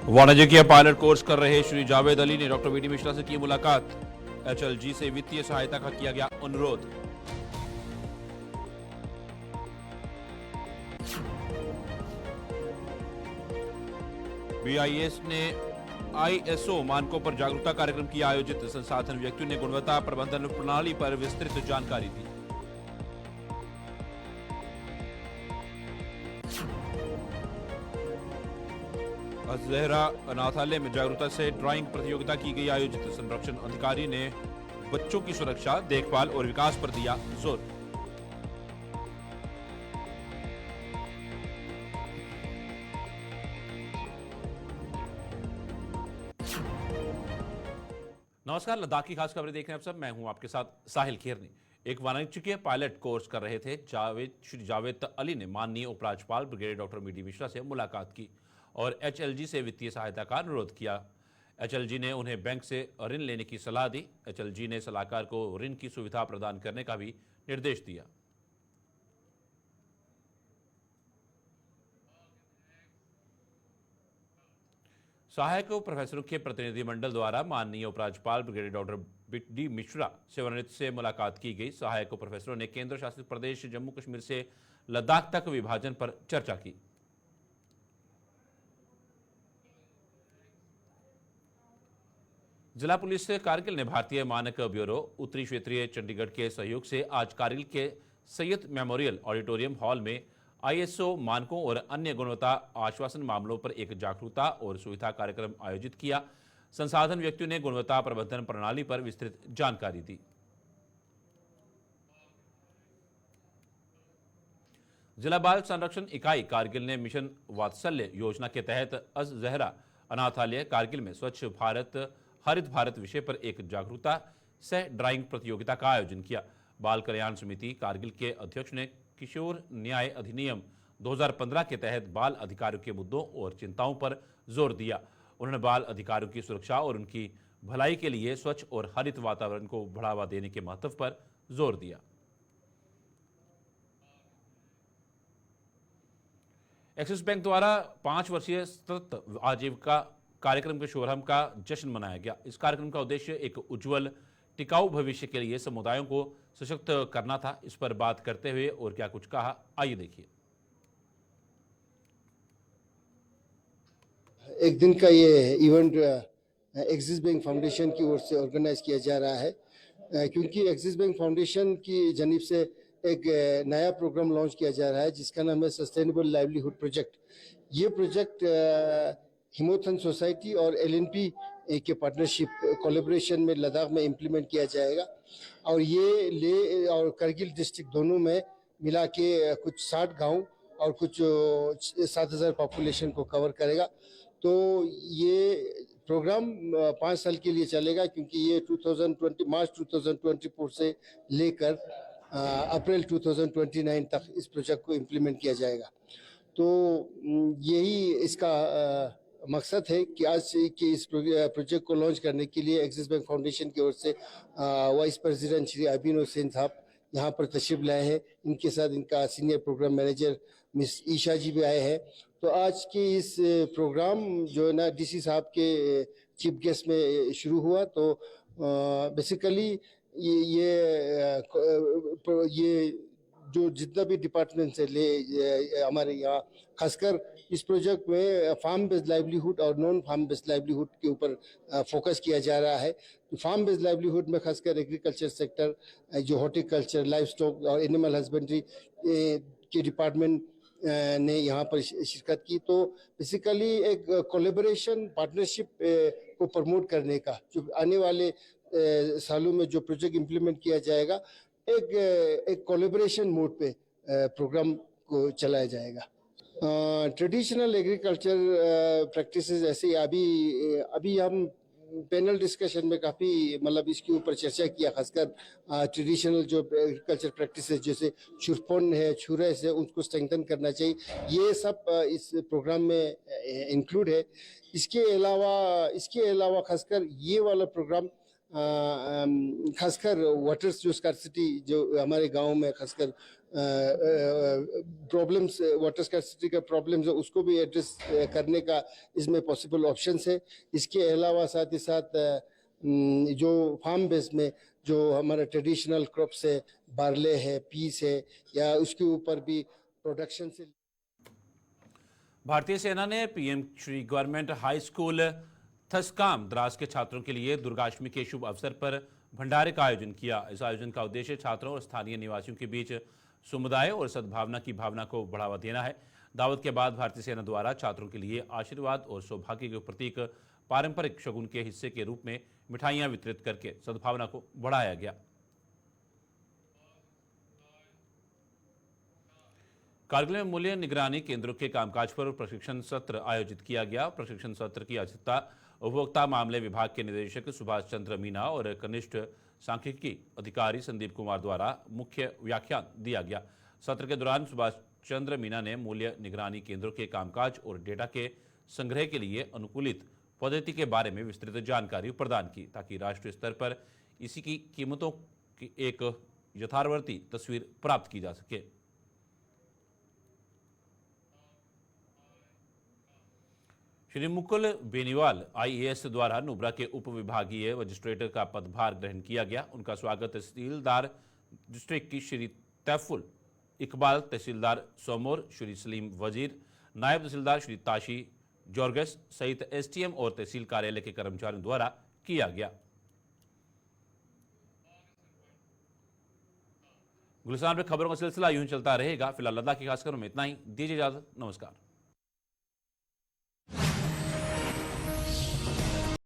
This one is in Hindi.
वाणिज्य के पायलट कोर्स कर रहे श्री जावेद अली ने डॉक्टर वी डी मिश्रा से की मुलाकात। एचएलजी से वित्तीय सहायता का किया गया अनुरोध। बीआईएस ने आईएसओ मानकों पर जागरूकता कार्यक्रम किया आयोजित। संसाधन व्यक्तियों ने गुणवत्ता प्रबंधन प्रणाली पर विस्तृत जानकारी दी। अजहरा अनाथालय में जागरूकता से ड्राइंग प्रतियोगिता की गई आयोजित। संरक्षण अधिकारी ने बच्चों की सुरक्षा, देखभाल और विकास पर दिया जोर। नमस्कार, लद्दाख की खास खबरें देख रहे हैं आप सब। मैं हूं आपके साथ साहिल खेरनी। एक वाणिज्य पायलट कोर्स कर रहे थे श्री जावेद अली ने माननीय उपराज्यपाल brigadier doctor V D Mishra से मुलाकात की और एचएलजी से वित्तीय सहायता का अनुरोध किया। एचएलजी ने उन्हें बैंक से ऋण लेने की सलाह दी। एचएलजी ने सलाहकार को ऋण की सुविधा प्रदान करने का भी निर्देश दिया। सहायक प्रोफेसरों के प्रतिनिधिमंडल द्वारा माननीय उपराज्यपाल brigadier doctor V D Mishra सेवानिवृत्त से मुलाकात की गई। सहायक प्रोफेसरों ने केंद्र शासित प्रदेश जम्मू कश्मीर से लद्दाख तक विभाजन पर चर्चा की। जिला पुलिस कारगिल ने भारतीय मानक ब्यूरो उत्तरी क्षेत्रीय चंडीगढ़ के सहयोग से आज कारगिल के सैयद मेमोरियल ऑडिटोरियम हॉल में आईएसओ मानकों और अन्य गुणवत्ता आश्वासन मामलों पर एक जागरूकता और सुविधा कार्यक्रम आयोजित किया। संसाधन व्यक्तियों ने गुणवत्ता प्रबंधन प्रणाली पर विस्तृत जानकारी दी। जिला बाल संरक्षण इकाई कारगिल ने मिशन वात्सल्य योजना के तहत अजहरा अनाथालय कारगिल में स्वच्छ भारत हरित भारत विषय पर एक जागरूकता सह ड्राइंग प्रतियोगिता का आयोजन किया। बाल कल्याण समिति कारगिल के अध्यक्ष ने किशोर न्याय अधिनियम 2015 के तहत बाल अधिकारों के मुद्दों और चिंताओं पर जोर दिया। उन्होंने बाल अधिकारों की सुरक्षा और उनकी भलाई के लिए स्वच्छ और हरित वातावरण को बढ़ावा देने के महत्व पर जोर दिया। एक्सिस बैंक द्वारा 5 वर्षीय सतत आजीविका कार्यक्रम के शुभारंभ का जश्न मनाया गया। इस कार्यक्रम का उद्देश्य एक उज्जवल टिकाऊ भविष्य के लिए समुदायों को सशक्त करना था। इस पर बात करते हुए और क्या कुछ कहा, आइए देखिए। एक दिन का ये इवेंट एक्सिस बैंक फाउंडेशन की ओर से ऑर्गेनाइज किया जा रहा है, क्योंकि एक्सिस बैंक फाउंडेशन की जानिब से एक नया प्रोग्राम लॉन्च किया जा रहा है जिसका नाम है सस्टेनेबल लाइवलीहुड प्रोजेक्ट। ये प्रोजेक्ट हिमोथन सोसाइटी और एलएनपी के पार्टनरशिप कोलैबोरेशन में लद्दाख में इम्प्लीमेंट किया जाएगा और ये ले और करगिल डिस्ट्रिक्ट दोनों में मिला के कुछ 60 गांव और कुछ 7,000 पॉपुलेशन को कवर करेगा। तो ये प्रोग्राम 5 साल के लिए चलेगा, क्योंकि ये मार्च 2024 से लेकर अप्रैल 2029 तक इस प्रोजेक्ट को इम्प्लीमेंट किया जाएगा। तो यही इसका मकसद है कि आज से कि इस प्रोजेक्ट को लॉन्च करने के लिए एक्सिस बैंक फाउंडेशन की ओर से वाइस प्रेसिडेंट श्री अबीन हुसैन साहब यहाँ पर तशरीफ लाए हैं। इनके साथ इनका senior program manager miss Isha ji भी आए हैं। तो आज के इस प्रोग्राम जो है ना डीसी साहब के चीफ गेस्ट में शुरू हुआ। तो बेसिकली ये जो जितना भी डिपार्टमेंट है हमारे यहाँ, खासकर इस प्रोजेक्ट में फार्म बेस्ड लाइवलीहुड और नॉन फार्म बेस्ड लाइवलीहुड के ऊपर फोकस किया जा रहा है। तो फार्म बेस्ड लाइवलीहुड में खासकर एग्रीकल्चर सेक्टर, जो हॉर्टिकल्चर, लाइव स्टॉक और एनिमल हस्बेंड्री के डिपार्टमेंट ने यहाँ पर शिरकत की। तो बेसिकली एक कोलैबोरेशन पार्टनरशिप को प्रमोट करने का, जो आने वाले सालों में जो प्रोजेक्ट इम्प्लीमेंट किया जाएगा, एक कोलैबोरेशन मोड पे प्रोग्राम को चलाया जाएगा। ट्रेडिशनल एग्रीकल्चर प्रैक्टिसेस ऐसे अभी हम पैनल डिस्कशन में काफ़ी मतलब इसके ऊपर चर्चा किया, खासकर ट्रेडिशनल जो एग्रीकल्चर प्रैक्टिसेस जैसे छुरपन है, छुरस है, उसको स्ट्रेंथन करना चाहिए। ये सब इस प्रोग्राम में इंक्लूड है। इसके अलावा खासकर ये वाला प्रोग्राम खासकर वाटर जो स्कार्सिटी जो हमारे गांव में खासकर प्रॉब्लम्स वाटर स्कार्सिटी का प्रॉब्लम्स है उसको भी एड्रेस करने का इसमें पॉसिबल ऑप्शंस है। इसके अलावा साथ ही साथ जो फार्म बेस में जो हमारा ट्रेडिशनल क्रॉप्स है, बार्ले है, पीस है, या उसके ऊपर भी प्रोडक्शन से। भारतीय सेना ने PM Shri government high school Thasgam Drass के छात्रों के लिए दुर्गाष्टमी के शुभ अवसर पर भंडारे का आयोजन किया। इस आयोजन का उद्देश्य छात्रों और स्थानीय निवासियों के बीच समुदाय और सद्भावना की भावना को बढ़ावा देना है। दावत के बाद भारतीय सेना द्वारा छात्रों के लिए आशीर्वाद और सौभाग्य के प्रतीक पारंपरिक शगुन के हिस्से के रूप में मिठाइयां वितरित करके सद्भावना को बढ़ाया गया। कारगिल में मूल्य निगरानी केंद्रों के कामकाज पर प्रशिक्षण सत्र आयोजित किया गया। प्रशिक्षण सत्र की अध्यक्षता उपभोक्ता मामले विभाग के निदेशक सुभाष चंद्र मीना और कनिष्ठ सांख्यिकी अधिकारी संदीप कुमार द्वारा मुख्य व्याख्यान दिया गया। सत्र के दौरान सुभाष चंद्र मीना ने मूल्य निगरानी केंद्रों के कामकाज और डेटा के संग्रह के लिए अनुकूलित पद्धति के बारे में विस्तृत जानकारी प्रदान की, ताकि राष्ट्रीय स्तर पर इसी की कीमतों की एक यथार्थवर्ती तस्वीर प्राप्त की जा सके। श्री मुकुल बेनीवाल आईएएस द्वारा नुब्रा के उप विभागीय मजिस्ट्रेट का पदभार ग्रहण किया गया। उनका स्वागत तहसीलदार डिस्ट्रिक्ट की श्री तैफुल इकबाल, तहसीलदार सोमोर श्री सलीम वजीर, नायब तहसीलदार श्री ताशी जॉर्गस सहित एसटीएम और तहसील कार्यालय के कर्मचारियों द्वारा किया गया। गुलिस्तान में खबरों का सिलसिला यूं चलता रहेगा। फिलहाल लद्दाख की खास खबरों में इतना ही। दीजिए इजाजत, नमस्कार।